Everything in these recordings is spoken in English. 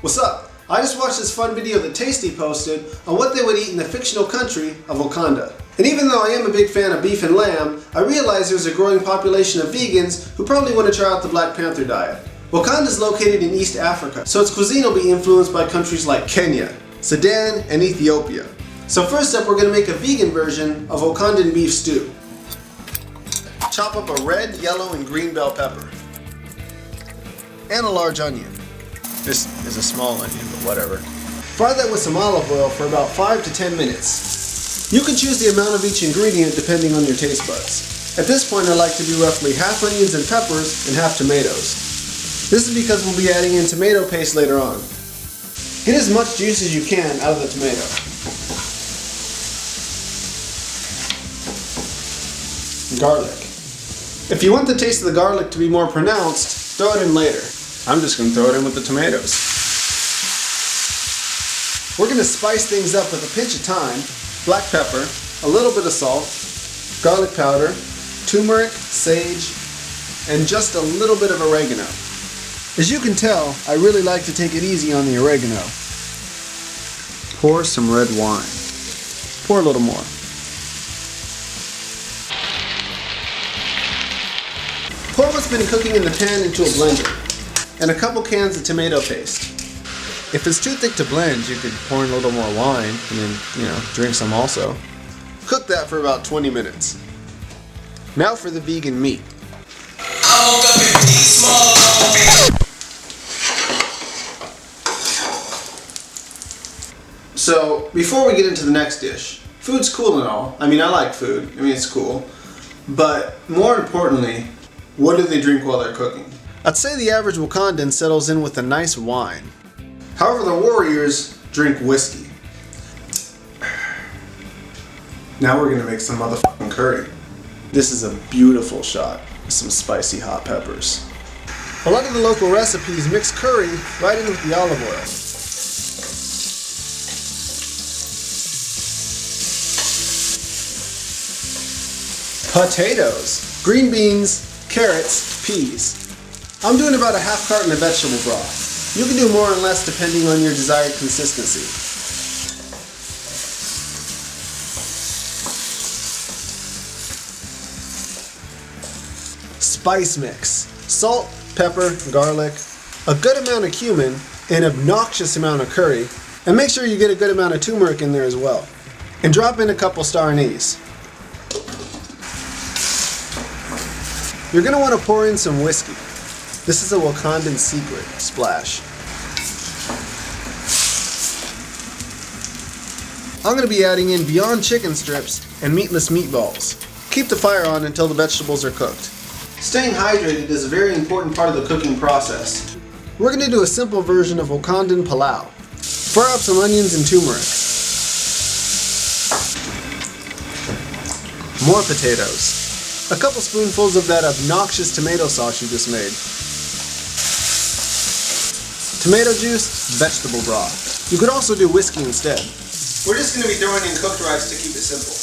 What's up? I just watched this fun video that Tasty posted on what they would eat in the fictional country of Wakanda. And even though I am a big fan of beef and lamb, I realize there's a growing population of vegans who probably want to try out the Black Panther diet. Wakanda is located in East Africa, so its cuisine will be influenced by countries like Kenya, Sudan, and Ethiopia. So first up, we're going to make a vegan version of Wakandan beef stew. Chop up a red, yellow, and green bell pepper. And a large onion. This is a small onion, but whatever. Fry that with some olive oil for about 5 to 10 minutes. You can choose the amount of each ingredient depending on your taste buds. At this point, I like to do roughly half onions and peppers and half tomatoes. This is because we'll be adding in tomato paste later on. Get as much juice as you can out of the tomato. Garlic. If you want the taste of the garlic to be more pronounced, throw it in later. I'm just going to throw it in with the tomatoes. We're going to spice things up with a pinch of thyme, black pepper, a little bit of salt, garlic powder, turmeric, sage, and just a little bit of oregano. As you can tell, I really like to take it easy on the oregano. Pour some red wine. Pour a little more. Pour what's been cooking in the pan into a blender, and a couple cans of tomato paste. If it's too thick to blend, you could pour in a little more wine and then, drink some also. Cook that for about 20 minutes. Now for the vegan meat. So, before we get into the next dish, food's cool and all. I mean, I like food. It's cool. But more importantly, what do they drink while they're cooking? I'd say the average Wakandan settles in with a nice wine. However, the warriors drink whiskey. Now we're gonna make some motherfucking curry. This is a beautiful shot with some spicy hot peppers. A lot of the local recipes mix curry right in with the olive oil. Potatoes, green beans, carrots, peas. I'm doing about a half carton of vegetable broth. You can do more or less depending on your desired consistency. Spice mix. Salt, pepper, garlic, a good amount of cumin, an obnoxious amount of curry, and make sure you get a good amount of turmeric in there as well. And drop in a couple star anise. You're going to want to pour in some whiskey. This is a Wakandan secret splash. I'm going to be adding in Beyond chicken strips and meatless meatballs. Keep the fire on until the vegetables are cooked. Staying hydrated is a very important part of the cooking process. We're going to do a simple version of Wakandan palau. Fry up some onions and turmeric. More potatoes. A couple spoonfuls of that obnoxious tomato sauce you just made. Tomato juice, vegetable broth. You could also do whiskey instead. We're just going to be throwing in cooked rice to keep it simple.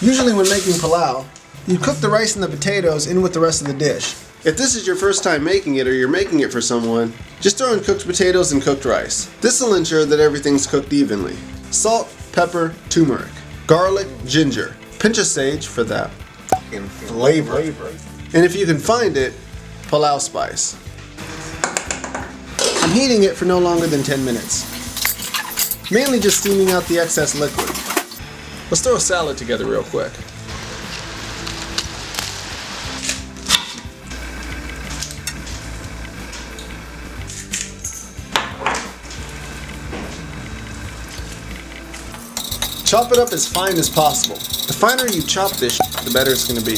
Usually when making palau, you cook the rice and the potatoes in with the rest of the dish. If this is your first time making it or you're making it for someone, just throw in cooked potatoes and cooked rice. This will ensure that everything's cooked evenly. Salt, pepper, turmeric, garlic, ginger, pinch of sage for that flavor. And if you can find it, palau spice. I'm heating it for no longer than 10 minutes. Mainly just steaming out the excess liquid. Let's throw a salad together real quick. Chop it up as fine as possible. The finer you chop this, the better it's going to be.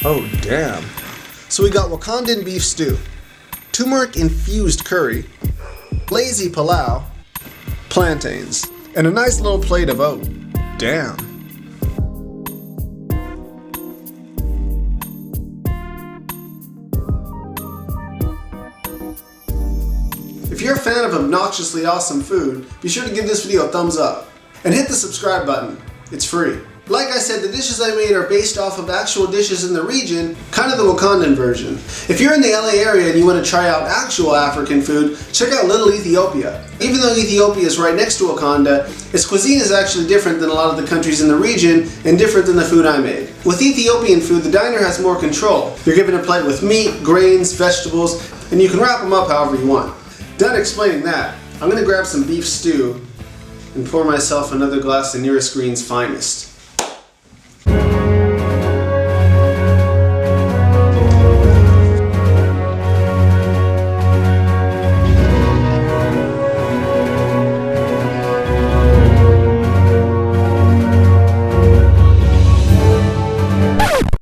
Oh damn. So we got Wakandan beef stew, turmeric infused curry, lazy palau, plantains, and a nice little plate of oat. Damn. If you're a fan of obnoxiously awesome food, be sure to give this video a thumbs up. And hit the subscribe button. It's free. Like I said, the dishes I made are based off of actual dishes in the region, kind of the Wakandan version. If you're in the LA area and you want to try out actual African food, check out Little Ethiopia. Even though Ethiopia is right next to Wakanda, its cuisine is actually different than a lot of the countries in the region and different than the food I made. With Ethiopian food, the diner has more control. You're given a plate with meat, grains, vegetables, and you can wrap them up however you want. Done explaining that, I'm going to grab some beef stew and pour myself another glass of nearest green's finest.